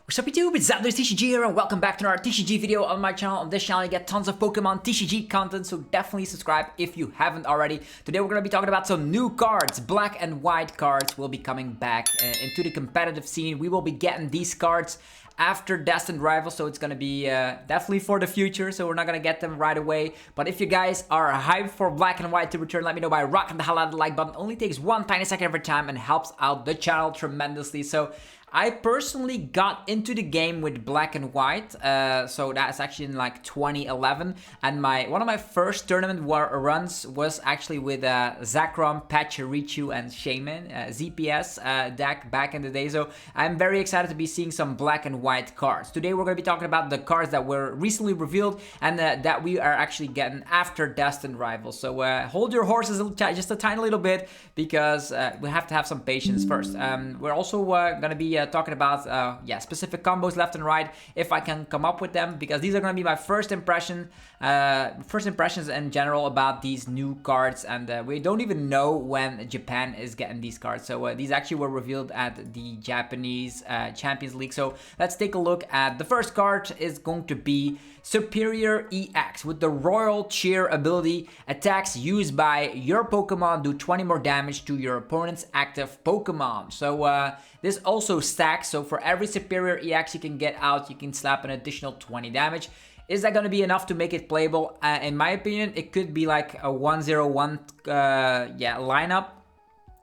What's up YouTube, it's TCG here and welcome back to another TCG video on my channel. On this channel you get tons of Pokemon TCG content, so definitely subscribe if you haven't already. Today we're going to be talking about some new cards. Black and white cards will be coming back into the competitive scene. We will be getting these cards after Destined Rivals, so it's going to be definitely for the future, so we're not going to get them right away. But if you guys are hyped for Black and White to return, let me know by rocking the hell out of the like button. Only takes one tiny second every time and helps out the channel tremendously. So I personally got into the game with Black and White, so that's actually in like 2011, and one of my first tournament runs was actually with Zekrom, Pachirichu, and Shaman, ZPS deck back in the day, so I'm very excited to be seeing some Black and White cards. Today we're going to be talking about the cards that were recently revealed and that we are actually getting after Destined Rivals, so hold your horses just a tiny little bit, because we have to have some patience first. We're also going to be talking about specific combos left and right, if I can come up with them, because these are going to be my first impressions in general about these new cards, and we don't even know when Japan is getting these cards. So these actually were revealed at the Japanese Champions League. So let's take a look at the first card. Is going to be Serperior EX with the Royal Cheer ability. Attacks used by your Pokemon do 20 more damage to your opponent's active Pokemon. So this also stacks, so for every Serperior EX you can get out, you can slap an additional 20 damage. Is that going to be enough to make it playable? In my opinion, it could be like a 1-0-1 lineup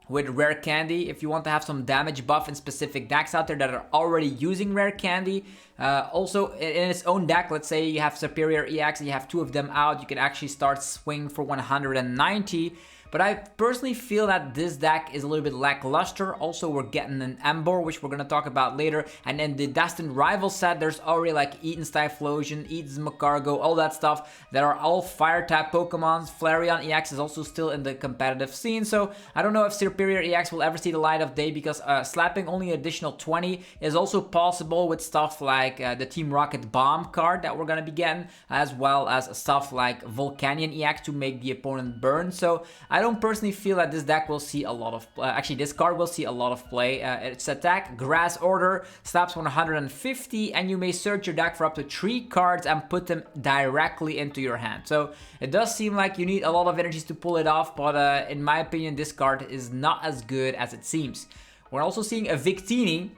with Rare Candy, if you want to have some damage buff in specific decks out there that are already using Rare Candy. Also, in its own deck, let's say you have Serperior EX and you have two of them out, you can actually start swinging for 190. But I personally feel that this deck is a little bit lackluster. Also, we're getting an Emboar, which we're going to talk about later. And in the Destined Rival set, there's already like Eaton's Typhlosion, Eaton's Macargo, all that stuff that are all Fire-type Pokemons. Flareon EX is also still in the competitive scene. So I don't know if Serperior EX will ever see the light of day, because slapping only an additional 20 is also possible with stuff like the Team Rocket Bomb card that we're going to be getting, as well as stuff like Volcanion EX to make the opponent burn. So I don't personally feel that this deck will see a lot of actually this card will see a lot of play. Its attack, Grass Order, slaps 150, and you may search your deck for up to 3 cards and put them directly into your hand. So it does seem like you need a lot of energies to pull it off, but in my opinion this card is not as good as it seems. We're also seeing a Victini,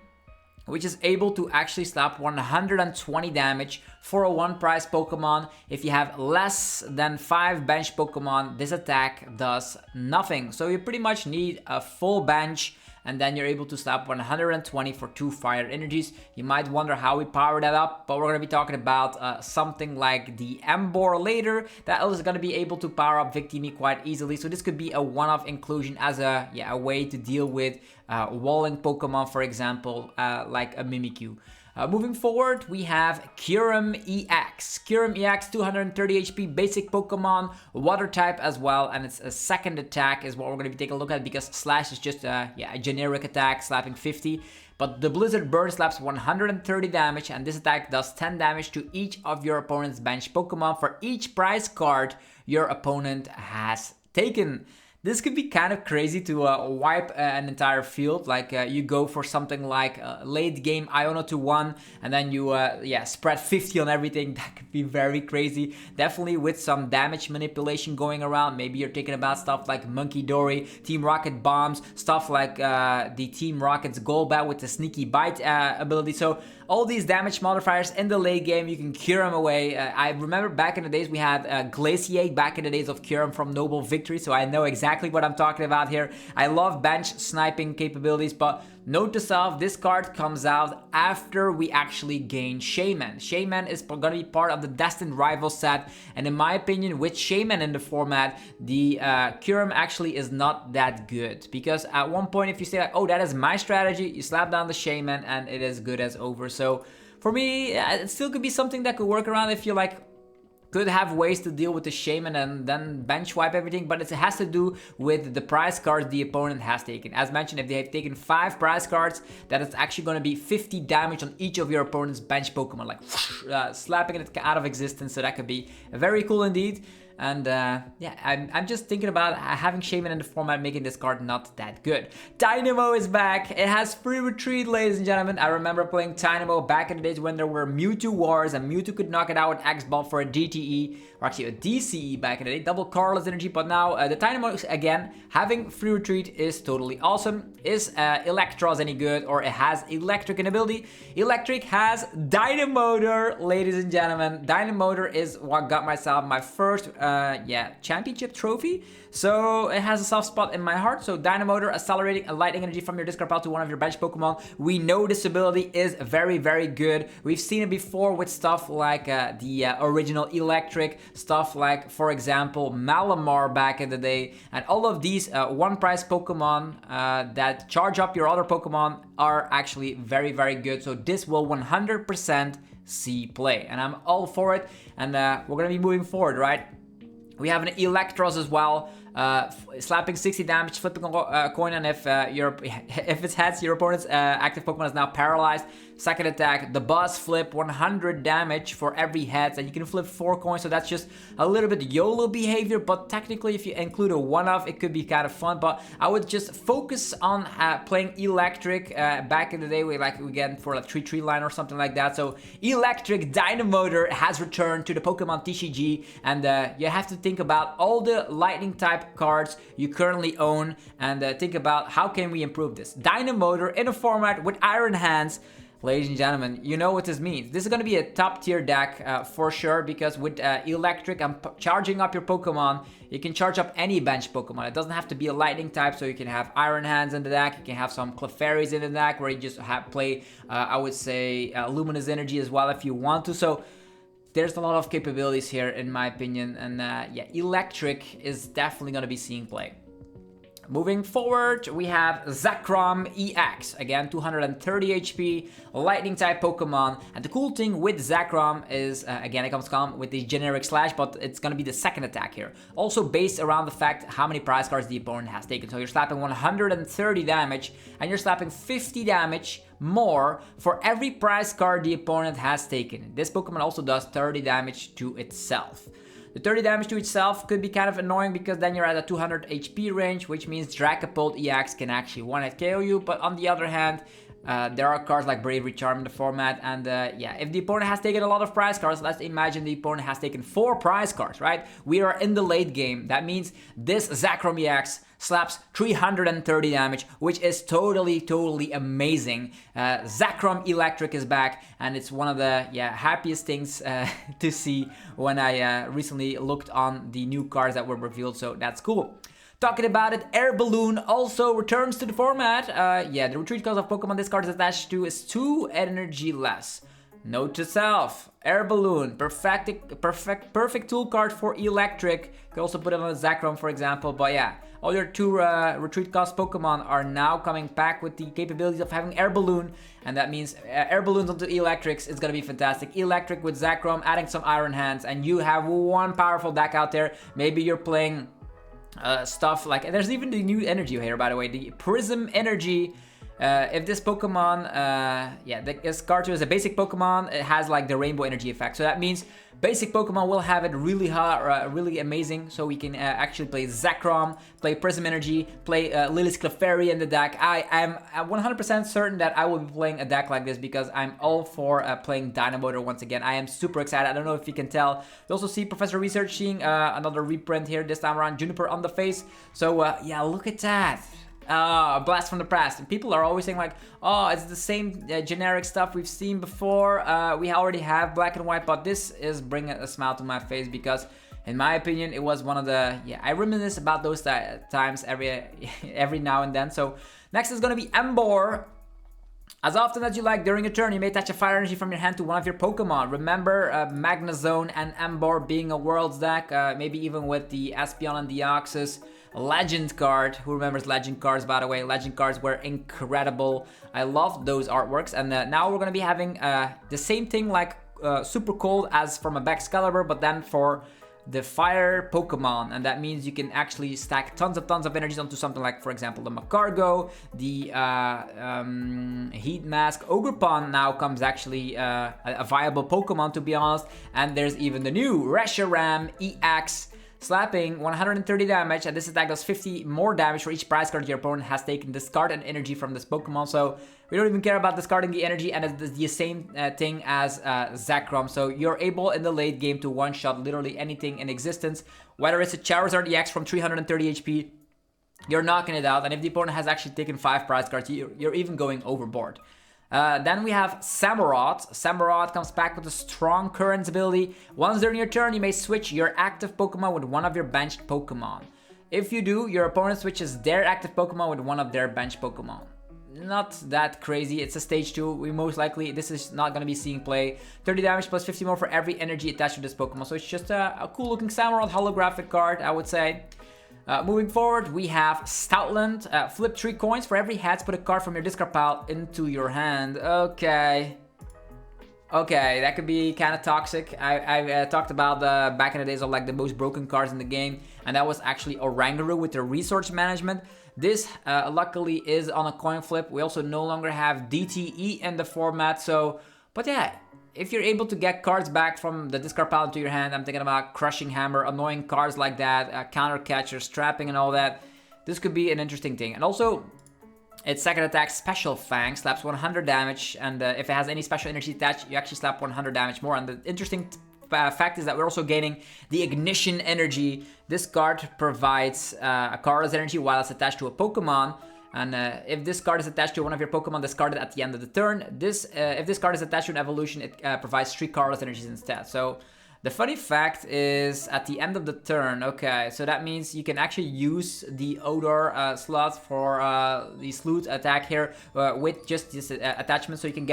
which is able to actually slap 120 damage for a 1-prize Pokemon. If you have less than 5 bench Pokemon, this attack does nothing. So you pretty much need a full bench, and then you're able to slap 120 for 2 fire energies. You might wonder how we power that up, but we're going to be talking about something like the Emboar later that is going to be able to power up Victini quite easily. So this could be a one-off inclusion as a way to deal with walling Pokemon, for example, like a Mimikyu. Moving forward, we have Kyurem EX. Kyurem EX, 230 HP, basic Pokemon, water type as well, and its second attack is what we're going to be taking a look at, because Slash is just a generic attack, slapping 50. But the Blizzard Burn slaps 130 damage, and this attack does 10 damage to each of your opponent's bench Pokemon for each prize card your opponent has taken. This could be kind of crazy to wipe an entire field. Like you go for something like late game Iono to 1, and then you spread 50 on everything. That could be very crazy. Definitely with some damage manipulation going around. Maybe you're thinking about stuff like Monkey Dory, Team Rocket Bombs, stuff like the Team Rocket's Golbat with the Sneaky Bite ability. So all these damage modifiers in the late game, you can cure them away. I remember back in the days we had Glaciate back in the days of Kyurem from Noble Victory, so I know exactly what I'm talking about here. I love bench sniping capabilities, but note to self, this card comes out after we actually gain Shaman. Shaman is going to be part of the Destined Rival set, and in my opinion, with Shaman in the format, the Kyurem actually is not that good, because at one point if you say like, oh, that is my strategy, you slap down the Shaman and it is good as over. So for me, it still could be something that could work around if you like could have ways to deal with the Shaman and then bench wipe everything, but it has to do with the prize cards the opponent has taken. As mentioned, if they have taken 5 prize cards, that is actually going to be 50 damage on each of your opponent's bench Pokemon, like slapping it out of existence, so that could be very cool indeed. And yeah, I'm just thinking about having Shaman in the format, making this card not that good. Dynamo is back. It has free retreat, ladies and gentlemen. I remember playing Dynamo back in the days when there were Mewtwo wars and Mewtwo could knock it out with X-Ball for a DTE, or actually a DCE back in the day, double Carlos energy. But now the Dynamo, again, having free retreat is totally awesome. Is Eelektroz any good, or it has electric ability? Eelektrik has Dynamotor, ladies and gentlemen. Dynamotor is what got myself my first championship trophy. So it has a soft spot in my heart. So Dynamotor, accelerating a lightning energy from your discard pile to one of your bench Pokemon. We know this ability is very, very good. We've seen it before with stuff like the original Eelektrik, stuff like, for example, Malamar back in the day. And all of these one prize Pokemon that charge up your other Pokemon are actually very, very good. So this will 100% see play. And I'm all for it. And we're going to be moving forward, right? We have an Eelektroz as well, slapping 60 damage, flipping a coin, and if it's heads, your opponent's active Pokemon is now paralyzed. Second attack, the boss flip, 100 damage for every heads, and you can flip 4 coins, so that's just a little bit YOLO behavior, but technically if you include a one-off, it could be kind of fun. But I would just focus on playing Eelektrik. Back in the day, we get for a 3-3 line or something like that. So Eelektrik Dynamotor has returned to the Pokemon TCG, and you have to think about all the lightning type cards you currently own, and think about how can we improve this. Dynamotor in a format with Iron Hands. Ladies and gentlemen, you know what this means. This is going to be a top tier deck for sure, because with Eelektrik and charging up your Pokemon, you can charge up any bench Pokemon. It doesn't have to be a lightning type, so you can have Iron Hands in the deck, you can have some Clefairies in the deck where you just play, I would say, Luminous Energy as well if you want to. So there's a lot of capabilities here in my opinion, and yeah, Eelektrik is definitely going to be seeing play. Moving forward, we have Zekrom EX, again 230 HP, lightning type Pokemon, and the cool thing with Zekrom is, again it comes with the generic slash, but it's gonna be the second attack here. Also based around the fact how many prize cards the opponent has taken. So you're slapping 130 damage, and you're slapping 50 damage more for every prize card the opponent has taken. This Pokemon also does 30 damage to itself. The 30 damage to itself could be kind of annoying, because then you're at a 200 HP range, which means Dragapult EX can actually one-hit KO you. But on the other hand, there are cards like Bravery Charm in the format, and yeah, if the opponent has taken a lot of prize cards, let's imagine the opponent has taken 4 prize cards, right? We are in the late game. That means this Zekrom EX slaps 330 damage, which is totally amazing. Zekrom Eelektrik is back, and it's one of the happiest things to see when I recently looked on the new cards that were revealed, so that's cool. Talking about it, Air Balloon also returns to the format. Yeah, the retreat cost of Pokemon this card is attached to is 2 energy less. Note to self, Air Balloon, perfect tool card for Eelektrik. You can also put it on a Zekrom, for example. But yeah, all your 2 retreat cost Pokemon are now coming back with the capabilities of having Air Balloon, and that means Air Balloons onto Eelektriks is gonna be fantastic. Eelektrik with Zekrom, adding some Iron Hands, and you have one powerful deck out there. Maybe you're playing stuff like, and there's even the new energy here, by the way, the Prism Energy. If this Pokemon, this card is a basic Pokemon, it has like the Rainbow Energy effect. So that means basic Pokemon will have it really hot, really amazing. So we can actually play Zekrom, play Prism Energy, play Lily's Clefairy in the deck. I am 100% certain that I will be playing a deck like this, because I'm all for playing Dynamotor once again. I am super excited. I don't know if you can tell. You also see Professor Research seeing another reprint here, this time around Juniper on the face. So yeah, look at that. A blast from the past. And people are always saying like, oh, it's the same generic stuff we've seen before. We already have Black and White, but this is bringing a smile to my face, because in my opinion, it was one of the, I reminisce about those times every now and then. So next is gonna be Emboar. As often as you like, during a turn, you may attach a fire energy from your hand to one of your Pokemon. Remember Magnezone and Emboar being a Worlds deck, maybe even with the Espeon and Deoxys. Legend card. Who remembers Legend cards, by the way? Legend cards were incredible. I love those artworks. And now we're going to be having the same thing like Super Cold as from a Excalibur, but then for the fire Pokemon. And that means you can actually stack tons of energies onto something like, for example, the Macargo, the Heat Mask. Ogerpon now comes actually a viable Pokemon, to be honest. And there's even the new Reshiram EX. slapping 130 damage, and this attack does 50 more damage for each prize card your opponent has taken. Discard an energy from this Pokemon, so we don't even care about discarding the energy, and it's the same thing as Zekrom. So you're able in the late game to one-shot literally anything in existence, whether it's a Charizard EX from 330 HP, you're knocking it out, and if the opponent has actually taken 5 prize cards, you're even going overboard. Then we have Samurott. Samurott comes back with a strong Currents ability. Once during your turn, you may switch your active Pokemon with one of your benched Pokemon. If you do, your opponent switches their active Pokemon with one of their benched Pokemon. Not that crazy. It's a stage 2. We most likely, this is not going to be seeing play. 30 damage plus 50 more for every energy attached to this Pokemon. So it's just a cool looking Samurott holographic card, I would say. Moving forward, we have Stoutland. Flip 3 coins. For every heads, put a card from your discard pile into your hand. Okay, that could be kind of toxic. I talked about back in the days of like the most broken cards in the game, and that was actually Oranguru with the resource management. This luckily is on a coin flip. We also no longer have DTE in the format, so, but yeah, if you're able to get cards back from the discard pile into your hand, I'm thinking about Crushing Hammer, annoying cards like that, Counter Catcher, Strapping and all that. This could be an interesting thing. And also, its second attack, Special Fang, slaps 100 damage, and if it has any special energy attached, you actually slap 100 damage more. And the interesting fact is that we're also gaining the Ignition Energy. This card provides a cardless energy while it's attached to a Pokemon. And if this card is attached to one of your Pokemon discarded at the end of the turn, if this card is attached to an evolution, it provides 3 cardless energies instead. So the funny fact is at the end of the turn, okay, so that means you can actually use the Odor slot for the Sleuth attack here with just this attachment, so you can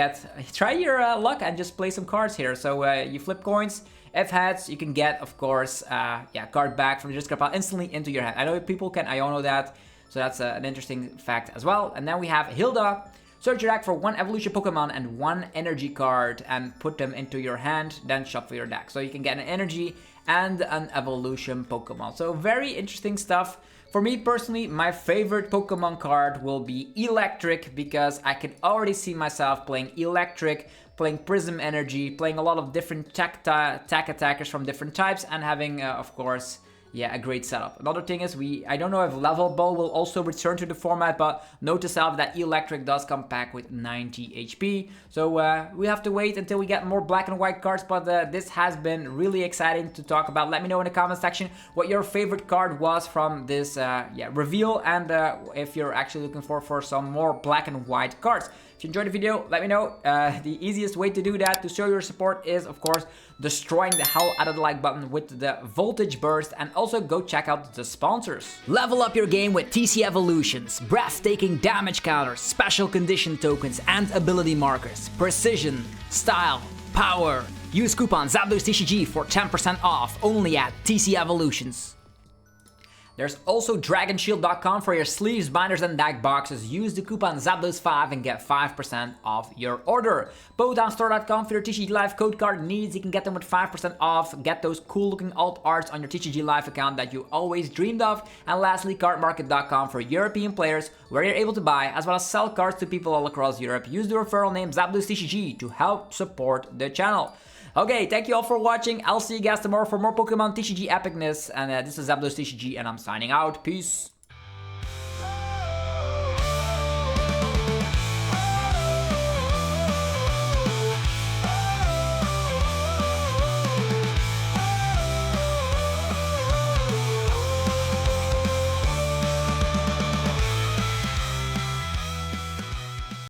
try your luck and just play some cards here. So you flip coins. If heads, you can get, of course, card back from your discard pile instantly into your hand. I know people can Iono that. So that's an interesting fact as well. And then we have Hilda. Search your deck for 1 evolution Pokemon and 1 energy card and put them into your hand, then shuffle your deck. So you can get an energy and an evolution Pokemon. So very interesting stuff. For me personally, my favorite Pokemon card will be Eelektrik, because I can already see myself playing Eelektrik, playing Prism Energy, playing a lot of different tech attackers from different types, and having, of course, yeah, a great setup. Another thing is I don't know if Level Ball will also return to the format, but note to self that Eelektrik does come back with 90 HP. So we have to wait until we get more black and white cards, but this has been really exciting to talk about. Let me know in the comment section what your favorite card was from this reveal, and if you're actually looking for some more black and white cards. If you enjoyed the video, let me know. The easiest way to do that, to show your support, is of course destroying the hell out of the like button with the voltage burst, and also go check out the sponsors. Level up your game with TC Evolutions. Breathtaking damage counters, special condition tokens, and ability markers. Precision, style, power. Use coupon ZapdosTCG for 10% off only at TC Evolutions. There's also DragonShield.com for your sleeves, binders, and deck boxes. Use the coupon ZAPDOS5 and get 5% off your order. BowdownStore.com for your TCG Live code card needs. You can get them with 5% off. Get those cool looking alt arts on your TCG Live account that you always dreamed of. And lastly, CardMarket.com for European players, where you're able to buy as well as sell cards to people all across Europe. Use the referral name ZapdosTCG to help support the channel. Okay, thank you all for watching. I'll see you guys tomorrow for more Pokemon TCG epicness. And this is ZapdosTCG, and I'm signing out. Peace.